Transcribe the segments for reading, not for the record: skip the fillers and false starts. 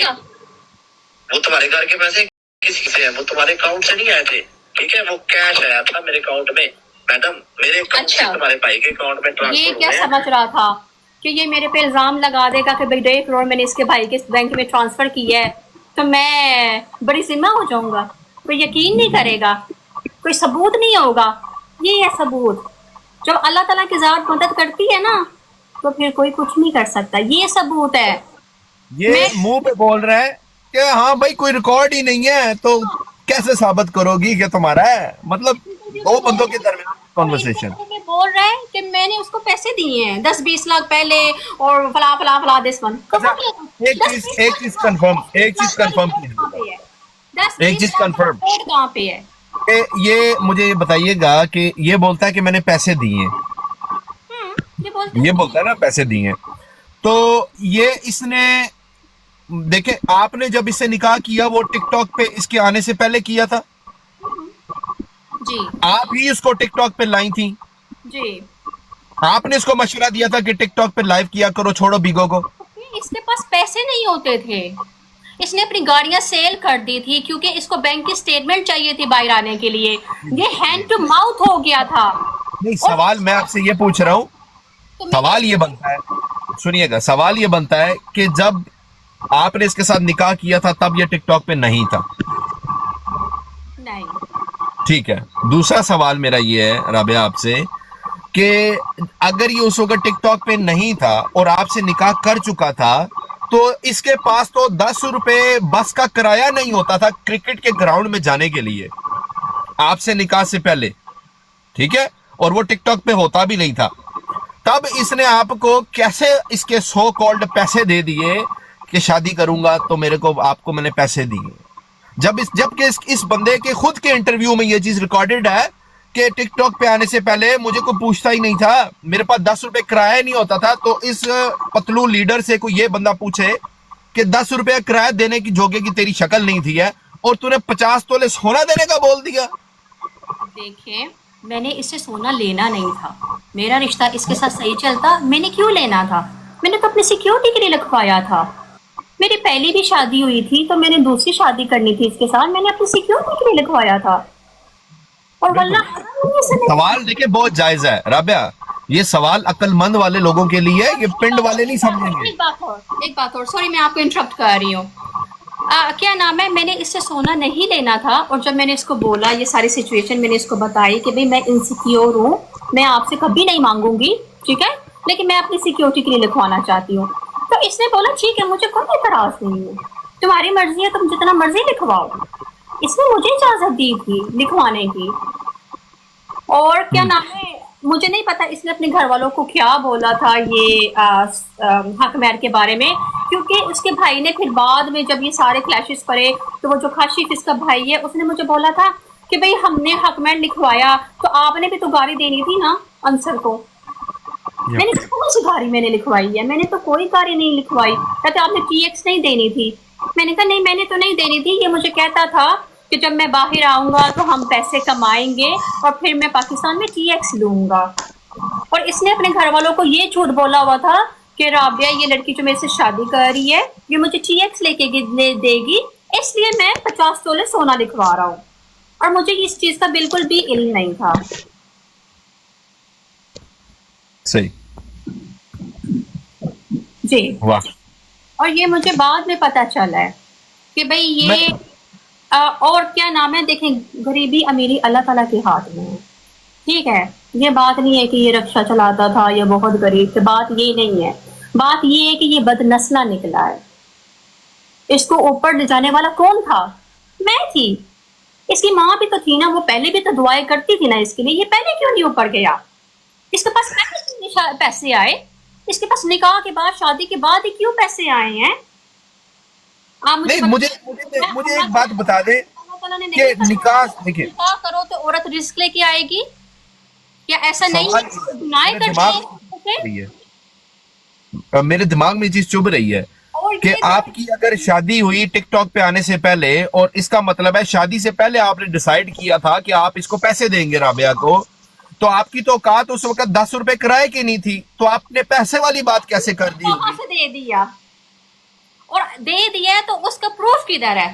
गया? वो तुम्हारे घर के पैसे किसी से है, वो तुम्हारे अकाउंट से नहीं आए थे, ठीक है, वो कैश आया था मेरे अकाउंट में मैडम, मेरे अकाउंट से तुम्हारे भाई के अकाउंट में ट्रांसफर। ये क्या समझ रहा था कि ये मेरे पे इल्जाम लगा देगा कि भाई 1.5 करोड़ मैंने इसके भाई के बैंक में ट्रांसफर किया है तो मैं बड़ी जिम्मा हो जाऊंगा, कोई यकीन नहीं करेगा, कोई सबूत नहीं होगा। ये है सबूत। जब अल्लाह ताला की ज़ात मदद करती है ना तो फिर कोई कुछ नहीं कर सकता। ये सबूत है। ये मुंह पे बोल रहा है कि हाँ भाई कोई रिकॉर्ड ही नहीं है तो कैसे साबित करोगी कि तुम्हारा है? मतलब दो बंदों के दरमियान कॉन्वर्सेशन बोल रहा है कि मैंने उसको पैसे दिए हैं 10-20 लाख पहले और फला फला फला दिस वन। एक चीज कंफर्म कहाँ पे है? ये मुझे बताइएगा कि ये बोलता है कि मैंने पैसे दिए हैं, ये बोलता है ना पैसे दिए हैं, तो ये इसने देखे आपने जब इससे निकाह किया वो टिकटॉक पे इसके आने से पहले किया था जी, आप ही इसको टिकटॉक पे लाई थी जी, आपने इसको मशवरा दिया था कि टिकटॉक पे लाइव किया करो, छोड़ो बिगो को। इसके पास पैसे नहीं होते थे, इसने अपनी गाड़ियां सेल कर दी थी क्योंकि इसको बैंक की स्टेटमेंट चाहिए थी बाहर आने के लिए। ये हैंड टू माउथ हो गया था। नहीं, सवाल मैं आपसे ये पूछ रहा हूँ, सवाल ये बनता है, सुनिएगा, सवाल ये बनता है कि जब आपने इसके साथ निकाह किया था तब ये टिकटॉक पे नहीं था? नहीं। ठीक है, दूसरा सवाल मेरा ये है राबिया आपसे कि अगर ये उस वक्त टिकटॉक पे नहीं था और आपसे निकाह कर चुका था तो इसके पास तो 10 रुपए बस का किराया नहीं होता था क्रिकेट के ग्राउंड में जाने के लिए आपसे निकाह से पहले, ठीक है, और वो टिकटॉक पे होता भी नहीं था, तब इसने आपको कैसे इसके सो कॉल्ड पैसे दे दिए कि शादी करूंगा तो मेरे को आपको मैंने पैसे दिए, जबकि इस बंदे के खुद के इंटरव्यू में ये चीज रिकॉर्डेड है कि टिकटॉक पे आने से पहले मुझे कोई पूछता ही नहीं था, मेरे पास 10 रुपए किराया नहीं होता था। तो इस पतलू लीडर से कोई ये बंदा पूछे कि 10 रुपया किराया देने की जोगे की तेरी शक्ल नहीं थी है और तूने 50 तोले सोना देने का बोल दिया। देखिए, मैंने इससे सोना लेना नहीं था, मेरा रिश्ता इसके साथ सही चलता, मैंने क्यों लेना था? मैंने तो अपनी सिक्योरिटी के लिए लिखवाया था। मेरी पहली भी शादी हुई थी तो मैंने दूसरी शादी करनी थी इसके साथ, मैंने अपनी सिक्योरिटी के लिए लिखवाया था। और वल्लाह सवाल देखिए बहुत जायज है राबिया, ये सवाल अक्लमंद वाले लोगों के लिए, ये पिंड वाले नहीं समझेंगे। एक बात और, सॉरी मैं आपको इंटरप्ट कर रही हूँ। क्या नाम है, मैंने इससे सोना नहीं लेना था और जब मैंने इसको बोला, ये सारी सिचुएशन मैंने इसको बताई कि भाई मैं इनसिक्योर हूँ, मैं आपसे कभी नहीं मांगूंगी, ठीक है, लेकिन मैं अपनी सिक्योरिटी के लिए लिखवाना चाहती हूँ, तो इसने बोला ठीक है, मुझे कोई एतराज नहीं है, तुम्हारी मर्जी है, तुम जितना मर्जी लिखवाओ। इसने मुझे इजाजत दी थी लिखवाने की। और क्या नाम है, मुझे नहीं पता इसने अपने घर वालों को क्या बोला था ये हकमैर के बारे में, क्योंकि उसके भाई ने फिर बाद में जब ये सारे क्लैशेस पड़े तो वो जो खाशिफ इसका भाई है उसने मुझे बोला था कि भाई हमने हकमैर लिखवाया तो आपने भी तो गाड़ी देनी थी ना अंसर को। मैंने कौन सी गाड़ी मैंने लिखवाई है? मैंने तो कोई गाड़ी नहीं लिखवाई। कहते आपने TX नहीं देनी थी। मैंने कहा नहीं, मैंने तो नहीं देनी थी, ये मुझे कहता था कि जब मैं बाहर आऊंगा तो हम पैसे कमाएंगे और फिर मैं पाकिस्तान में TX लूंगा। और इसने अपने घर वालों को ये झूठ बोला हुआ था कि राबिया ये लड़की जो मेरे से शादी कर रही है ये मुझे TX लेके देगी, इसलिए मैं 50 तोले सोना लिखवा रहा हूँ, और मुझे इस चीज का बिल्कुल भी इल्म नहीं था। सही जी, वाह। और ये मुझे बाद में पता चला है कि भाई ये और क्या नाम है, देखें गरीबी अमीरी अल्लाह ताला के हाथ में है, ठीक है, ये बात नहीं है कि ये रक्षा चलाता था या बहुत गरीब थे, बात ये नहीं है, बात ये है कि ये बदनस्ला निकला है। इसको ऊपर ले जाने वाला कौन था? मैं थी, इसकी माँ भी तो थी ना, वो पहले भी तो दुआएं करती थी ना इसके लिए, ये पहले क्यों नहीं ऊपर गया? इसके पास पैसे आए, इसके पास निकाह के बाद शादी के बाद ही क्यों पैसे आए हैं? नहीं, मुझे एक बात बता दे कि निकाह, देखिए निकाह करो तो औरत रिस्क लेके आएगी, क्या ऐसा नहीं है? मेरे दिमाग में चीज चुभ रही है कि आपकी अगर शादी हुई टिकटॉक पे आने से पहले, और इसका मतलब है शादी से पहले आपने डिसाइड किया था कि आप इसको पैसे देंगे राबिया को, तो आपकी तो औकात उस वक्त 10 रुपए किराए की नहीं थी, तो आपने पैसे वाली बात कैसे कर दी? कहां से दे दिया? اور دے دیا ہے تو اس کا پروف کدھر ہے؟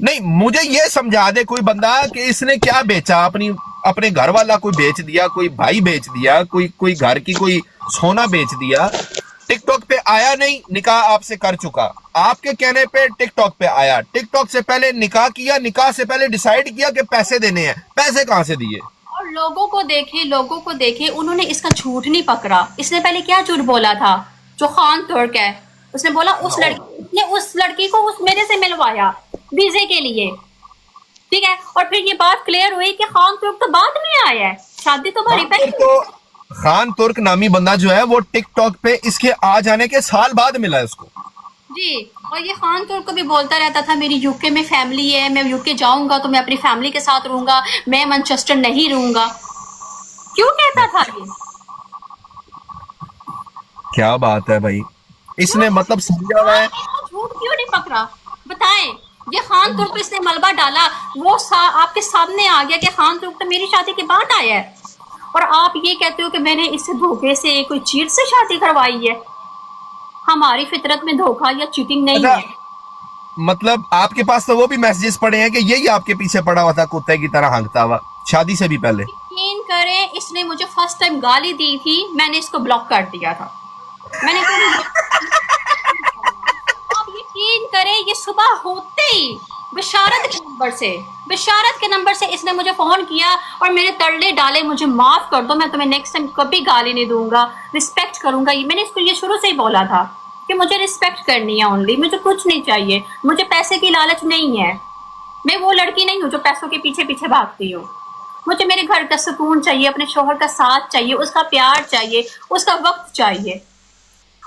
نہیں مجھے یہ سمجھا دے کوئی بندہ کہ اس نے کیا بیچا، اپنے گھر والا کوئی بیچ دیا، کوئی بھائی بیچ دیا، کوئی گھر کی کوئی سونا بیچ دیا، ٹک ٹاک پہ آیا نہیں، نکاح آپ سے کر چکا، آپ کے کہنے پہ ٹک ٹاک پہ آیا، ٹک ٹاک سے پہلے نکاح کیا، نکاح سے پہلے ڈیسائیڈ کیا کہ پیسے دینے ہیں، پیسے کہاں سے دیے؟ اور لوگوں کو دیکھے انہوں نے اس کا جھوٹ نہیں پکڑا. اس نے پہلے کیا جھوٹ بولا تھا؟ جو خان ترک ہے اس نے بولا اس لڑکی کو میرے سے ملوایا ویزے کے لیے، ٹھیک ہے، اور پھر یہ بات کلیئر ہوئی کہ خان ترک تو بعد میں آیا ہے، شادی تو بڑی پہلے. خان ترک نامی بندہ جو ہے وہ ٹک ٹاک پہ اس کے آ جانے کے سال بعد ملا ہے اس کو. جی، اور یہ خان ترک کو بھی بولتا رہتا تھا میری یو کے میں فیملی ہے، میں یو کے جاؤں گا تو میں اپنی فیملی کے ساتھ رہوں گا، میں مانچسٹر نہیں رہوں گا. کیوں کہتا تھا یہ؟ کیا بات ہے بھائی، اس نے مطلب سمجھا ہوا ہے. جھوٹ کیوں نہیں پکڑا بتائیں؟ یہ خان ترک اس نے ملبہ ڈالا، وہ آپ کے سامنے آ گیا کہ خان ترک تو میری شادی کے بعد آیا ہے، اور آپ یہ کہتے ہو کہ میں نے اس سے دھوکے سے کوئی چیٹ سے شادی کروائی ہے. ہماری فطرت میں دھوکہ یا چیٹنگ نہیں ہے. مطلب آپ کے پاس تو وہ بھی میسجز پڑے ہیں کہ یہی آپ کے پیچھے پڑا ہوا تھا کتے کی طرح ہانکتا ہوا شادی سے بھی پہلے؟ یقین کریں اس نے مجھے فرسٹ ٹائم گالی دی تھی، میں نے اس کو بلاک کر دیا تھا. میں نے آپ یقین کریں یہ صبح ہوتے ہی بشارت کے نمبر سے اس نے مجھے فون کیا اور میرے ترلے ڈالے، مجھے معاف کر دو، میں تمہیں نیکسٹ ٹائم کبھی گالی نہیں دوں گا، رسپیکٹ کروں گا. میں نے اس کو یہ شروع سے ہی بولا تھا کہ مجھے رسپیکٹ کرنی ہے اونلی، مجھے کچھ نہیں چاہیے، مجھے پیسے کی لالچ نہیں ہے، میں وہ لڑکی نہیں ہوں جو پیسوں کے پیچھے پیچھے بھاگتی ہوں. مجھے میرے گھر کا سکون چاہیے، اپنے شوہر کا ساتھ چاہیے، اس کا پیار چاہیے، اس کا وقت چاہیے.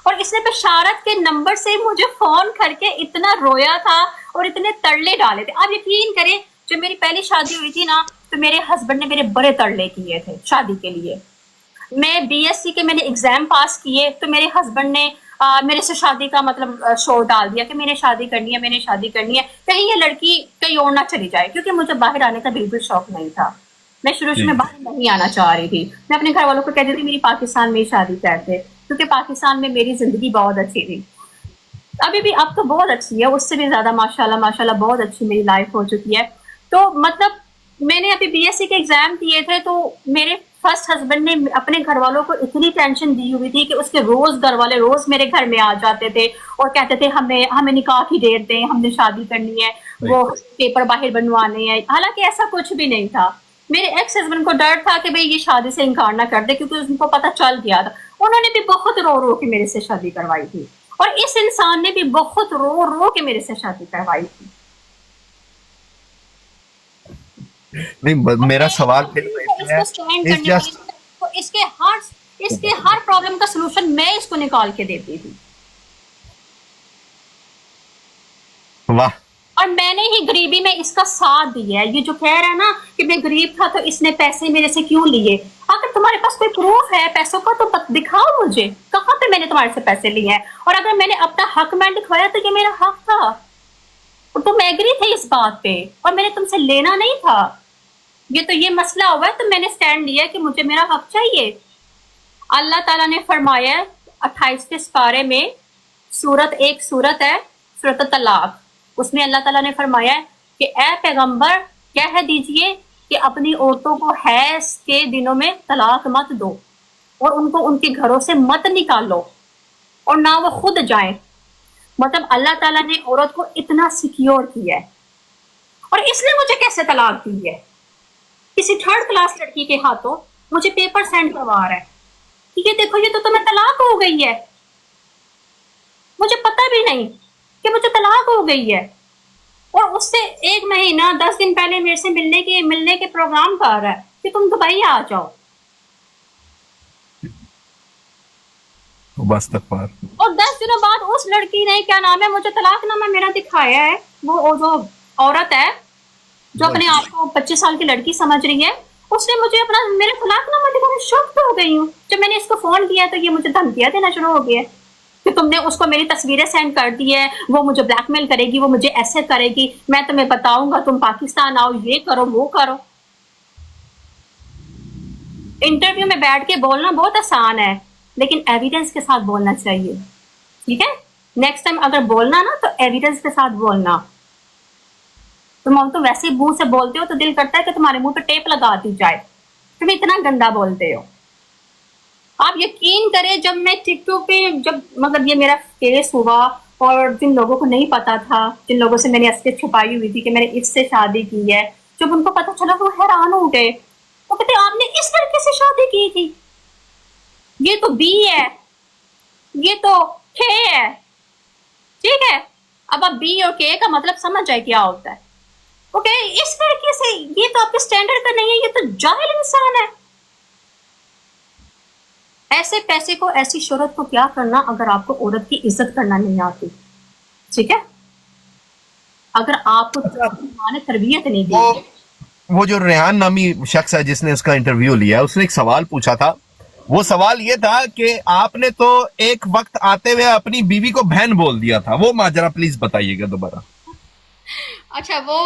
اور اس نے بشارت کے نمبر سے مجھے فون کر کے اتنا رویا تھا اور اتنے تڑلے ڈالے تھے. آپ یقین کریں جب میری پہلی شادی ہوئی تھی نا تو میرے ہسبینڈ نے میرے بڑے تڑلے کیے تھے شادی کے لیے. میں بی ایس سی کے میں نے ایگزام پاس کیے تو میرے ہسبینڈ نے میرے سے شادی کا مطلب شو ڈال دیا کہ میں نے شادی کرنی ہے، میں نے شادی کرنی ہے، کہیں یہ لڑکی کہیں اور نہ چلی جائے، کیونکہ مجھے باہر آنے کا بالکل شوق نہیں تھا. میں شروع میں باہر نہیں آنا چاہ رہی تھی. میں اپنے گھر والوں کو کہتی تھی میری پاکستان میں ہی شادی کرتے، کیونکہ پاکستان میں میری زندگی بہت اچھی تھی. ابھی بھی اب تو بہت اچھی ہے، اس سے بھی زیادہ ماشاءاللہ بہت اچھی میری لائف ہو چکی ہے. تو مطلب میں نے ابھی بی ایس سی کے ایگزام دیے تھے تو میرے فرسٹ ہسبینڈ نے اپنے گھر والوں کو اتنی ٹینشن دی ہوئی تھی کہ اس کے روز گھر والے روز میرے گھر میں آ جاتے تھے اور کہتے تھے ہمیں نکاح کی ڈیٹ دیں، ہم نے شادی کرنی ہے، وہ پیپر باہر بنوانے ہیں. حالانکہ ایسا کچھ بھی نہیں تھا. میرے ایکس ہسبینڈ کو ڈر تھا کہ بھئی یہ شادی سے انکار نہ کر دے، کیونکہ ان کو پتہ چل گیا تھا. انہوں نے بھی بہت رو رو کے میرے سے شادی کروائی تھی، اور اس انسان نے بھی بہت رو رو کے میرے سے شادی کروائی تھی. نہیں میرا سوال اس کے ہر پرابلم کا سلوشن میں اس کو نکال کے دیتی تھی. واہ. اور میں نے ہی غریبی میں اس کا ساتھ دیا ہے. یہ جو کہہ رہا ہے نا کہ میں غریب تھا تو اس نے پیسے میرے سے کیوں لیے، اگر تمہارے پاس کوئی پروف ہے پیسوں کا تو دکھاؤ مجھے کہاں پہ میں نے تمہارے سے پیسے لیے ہیں. اور اگر میں نے اپنا حق میں دکھوایا تو یہ میرا حق تھا، اور تم ایگری تھے اس بات پہ، اور میں نے تم سے لینا نہیں تھا. یہ تو یہ مسئلہ ہوا ہے تو میں نے سٹینڈ لیا کہ مجھے میرا حق چاہیے. اللہ تعالیٰ نے فرمایا 28 سپارے میں ایک سورت ہے سورۃ طلاق، اس میں اللہ تعالیٰ نے فرمایا کہ اے پیغمبر کہہ دیجئے کہ اپنی عورتوں کو حیض کے دنوں میں طلاق مت دو، اور ان کو ان کے گھروں سے مت نکالو، اور نہ وہ خود جائیں. مطلب اللہ تعالیٰ نے عورت کو اتنا سیکیور کیا ہے. اور اس نے مجھے کیسے طلاق دی ہے؟ کسی تھرڈ کلاس لڑکی کے ہاتھوں مجھے پیپر سینڈ کروا رہا ہے کہ یہ دیکھو یہ تو تمہیں طلاق ہو گئی ہے. مجھے پتہ بھی نہیں کہ مجھے طلاق ہو گئی ہے، اور اس سے 1 مہینہ 10 دن پہلے میرے سے ملنے کے پروگرام کر رہا ہے کہ تم دبئی آ جاؤ. بس تکبار. اور 10 دنوں بعد اس لڑکی نے کیا نام ہے مجھے طلاق نامہ میرا دکھایا ہے. وہ جو عورت ہے جو اپنے آپ کو 25 سال کی لڑکی سمجھ رہی ہے، اس نے مجھے اپنا میرا طلاق نامہ دکھا. میں شوق ہو گئی ہوں. جب میں نے اس کو فون کیا تو یہ مجھے دھمکیاں دینا شروع ہو گیا کہ تم نے اس کو میری تصویریں سینڈ کر دی ہے، وہ مجھے بلیک میل کرے گی، وہ مجھے ایسے کرے گی، میں تمہیں بتاؤں گا تم پاکستان آؤ، یہ کرو وہ کرو. انٹرویو میں بیٹھ کے بولنا بہت آسان ہے لیکن ایویڈنس کے ساتھ بولنا چاہیے، ٹھیک ہے. नेक्स्ट टाइम अगर बोलना ना तो एविडेंस के साथ बोलना। तुम वैसे मुंह से बोलते हो तो दिल करता है कि तुम्हारे मुंह पे टेप लगा दी जाए, तुम इतना गंदा बोलते हो। आप यकीन करें, जब मैं टिकटॉक पे जब मतलब ये मेरा केस हुआ और जिन लोगों को नहीं पता था, जिन लोगों से मैंने असलियत छुपाई हुई थी कि मैंने इससे शादी की है, जब उनको पता चला वो हैरान हो गए। वो कहते आपने इस लड़के से शादी की थी, ये तो बी है, ये तो के है, ठीक है। अब आप बी और के का मतलब समझ जाए क्या होता है। ओके, इस लड़के से, ये तो आपके स्टैंडर्ड का नहीं है, ये तो जाहिल इंसान है। ऐसे पैसे को, ऐसी शोहरत को क्या करना अगर आपको औरत की इज्जत करना नहीं आती, ठीक है। अगर आपको माँ ने तरबियत नहीं दी। वो जो रेहान नामी शख्स है जिसने उसका इंटरव्यू लिया, उसने एक सवाल पूछा था। वो सवाल ये था कि आपने तो एक वक्त आते हुए अपनी बीवी को बहन बोल दिया था, वो माजरा प्लीज बताइएगा दोबारा। अच्छा, वो